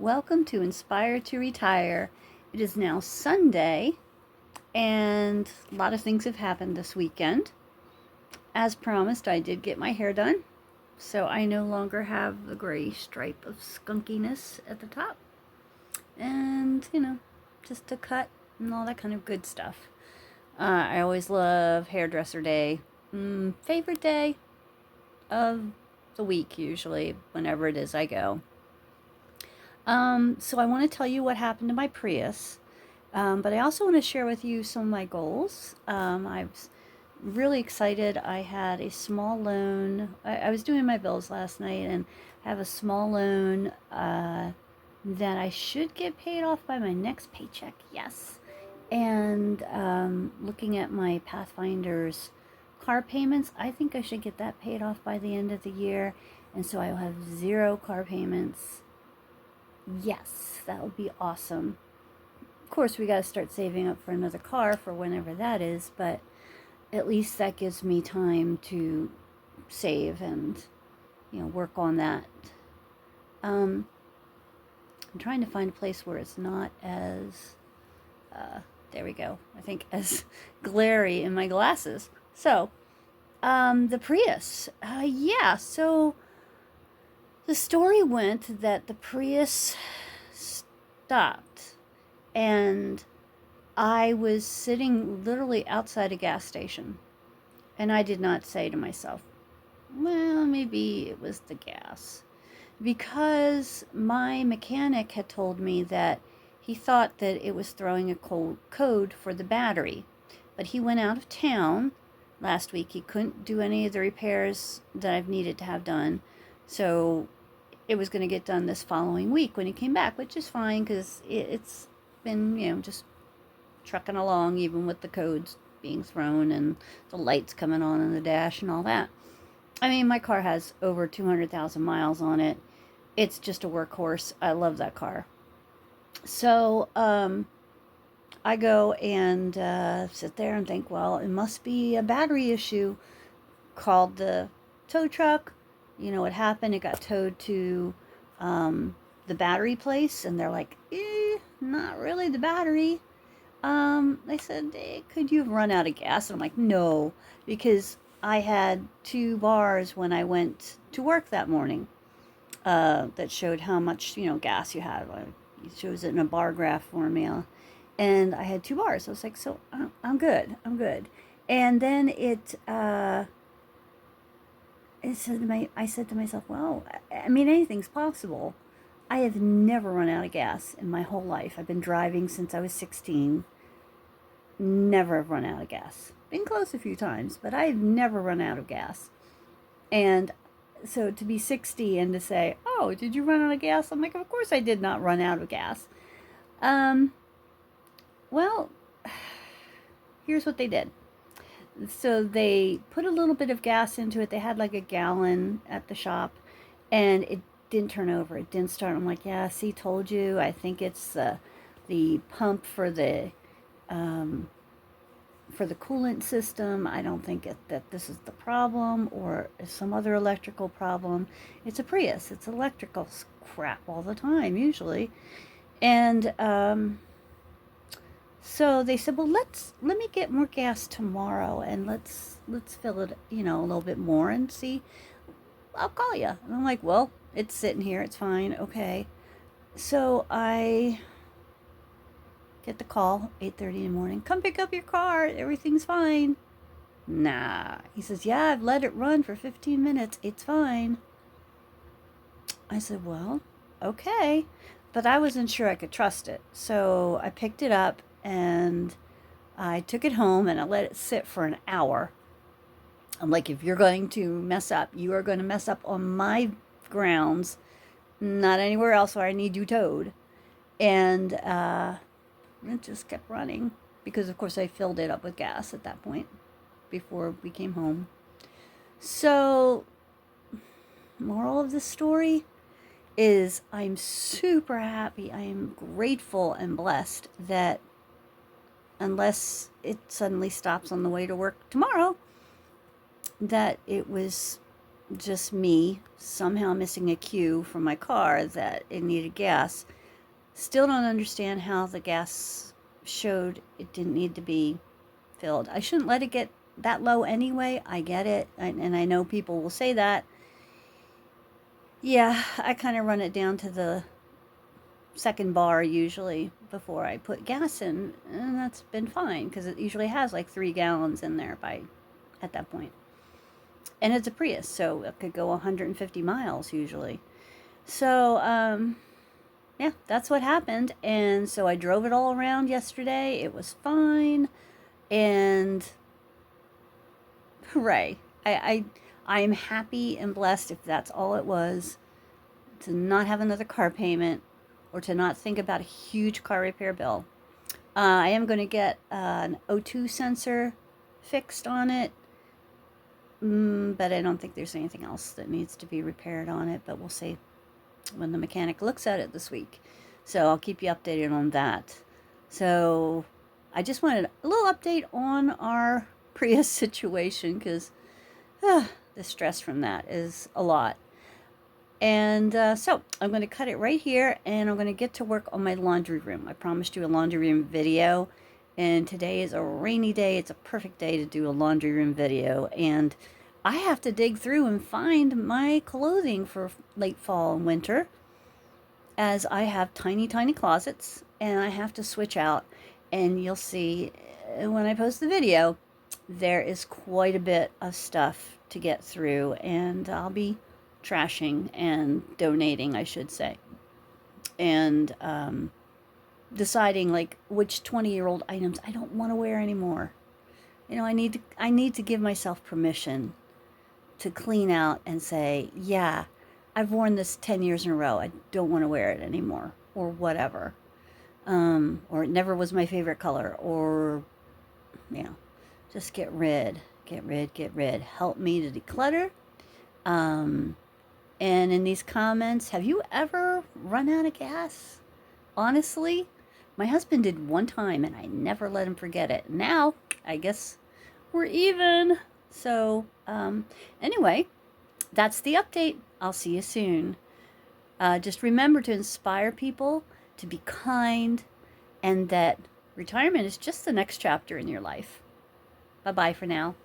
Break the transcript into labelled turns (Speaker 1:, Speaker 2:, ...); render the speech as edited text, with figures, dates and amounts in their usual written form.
Speaker 1: Welcome to Inspire to Retire. It is now Sunday, and a lot of things have happened this weekend. As promised, I did get my hair done, so I no longer have the gray stripe of skunkiness at the top. And, just a cut and all that kind of good stuff. I always love hairdresser day. Favorite day of the week, usually, whenever it is I go. So I want to tell you what happened to my Prius, but I also want to share with you some of my goals. I was really excited. I had a small loan. I was doing my bills last night and I have a small loan that I should get paid off by my next paycheck. Yes. And looking at my Pathfinder's car payments, I think I should get that paid off by the end of the year. And so I will have 0 car payments. Yes, that would be awesome. Of course, we got to start saving up for another car for whenever that is, but at least that gives me time to save and, work on that. I'm trying to find a place where it's not as, there we go, I think as glary in my glasses. So, the Prius. So the story went that the Prius stopped, and I was sitting literally outside a gas station, and I did not say to myself, well, maybe it was the gas, because my mechanic had told me that he thought that it was throwing a code for the battery, but he went out of town last week. He couldn't do any of the repairs that I've needed to have done, so it was going to get done this following week when he came back, which is fine because it's been, just trucking along even with the codes being thrown and the lights coming on in the dash and all that. I mean, my car has over 200,000 miles on it. It's just a workhorse. I love that car. So I go and sit there and think, well, it must be a battery issue. Called the tow truck. You know what happened? It got towed to the battery place, and they're like, not really the battery. They said, hey, could you have run out of gas? And I'm like, no, because I had 2 bars when I went to work that morning that showed how much, gas you had. It shows it in a bar graph for me. And I had 2 bars. I was like, so I'm good. I'm good. And then I said to myself, well, I mean, anything's possible. I have never run out of gas in my whole life. I've been driving since I was 16. Never have run out of gas. Been close a few times, but I've never run out of gas. And so to be 60 and to say, oh, did you run out of gas? I'm like, of course I did not run out of gas. Well, here's what they did. So they put a little bit of gas into it. They had like a gallon at the shop, and it didn't turn over. It didn't start. I'm like, yeah, see, told you. I think it's the pump for the coolant system. I don't think that this is the problem or some other electrical problem. It's a Prius. It's electrical crap all the time, usually. And so they said, well, let me get more gas tomorrow, and let's fill it, a little bit more and see. I'll call you. And I'm like, well, it's sitting here. It's fine. Okay. So I get the call, 8:30 in the morning. Come pick up your car. Everything's fine. Nah. He says, yeah, I've let it run for 15 minutes. It's fine. I said, well, okay. But I wasn't sure I could trust it. So I picked it up and I took it home and I let it sit for an hour. I'm like, if you're going to mess up, you are going to mess up on my grounds, not anywhere else where I need you towed. And it just kept running because, of course, I filled it up with gas at that point before we came home. So, moral of the story is I'm super happy. I am grateful and blessed that unless it suddenly stops on the way to work tomorrow, that it was just me somehow missing a cue from my car that it needed gas Still don't understand how the gas showed it didn't need to be filled. I shouldn't let it get that low anyway. I get it. And I know people will say that. Yeah, I kind of run it down to the second bar usually before I put gas in, and that's been fine because it usually has like 3 gallons in there by at that point. And it's a Prius, so it could go 150 miles usually. So, yeah, that's what happened. And so I drove it all around yesterday. It was fine. And hooray. I am happy and blessed if that's all it was, to not have another car payment or to not think about a huge car repair bill. I am going to get an O2 sensor fixed on it, but I don't think there's anything else that needs to be repaired on it, but we'll see when the mechanic looks at it this week. So I'll keep you updated on that. So I just wanted a little update on our Prius situation because the stress from that is a lot. And so I'm going to cut it right here, and I'm going to get to work on my laundry room. I promised you a laundry room video, and today is a rainy day. It's a perfect day to do a laundry room video, and I have to dig through and find my clothing for late fall and winter, as I have tiny, tiny closets, and I have to switch out. And you'll see when I post the video, there is quite a bit of stuff to get through, and I'll be trashing and donating, I should say, and deciding like which 20-year-old items I don't want to wear anymore. You know, I need to give myself permission to clean out and say, yeah, I've worn this 10 years in a row. I don't want to wear it anymore, or whatever. Or it never was my favorite color, or, you know, just get rid. Help me to declutter. And in these comments, have you ever run out of gas? Honestly, my husband did one time and I never let him forget it. Now, I guess we're even. So, anyway, that's the update. I'll see you soon. Just remember to inspire people to be kind, and that retirement is just the next chapter in your life. Bye-bye for now.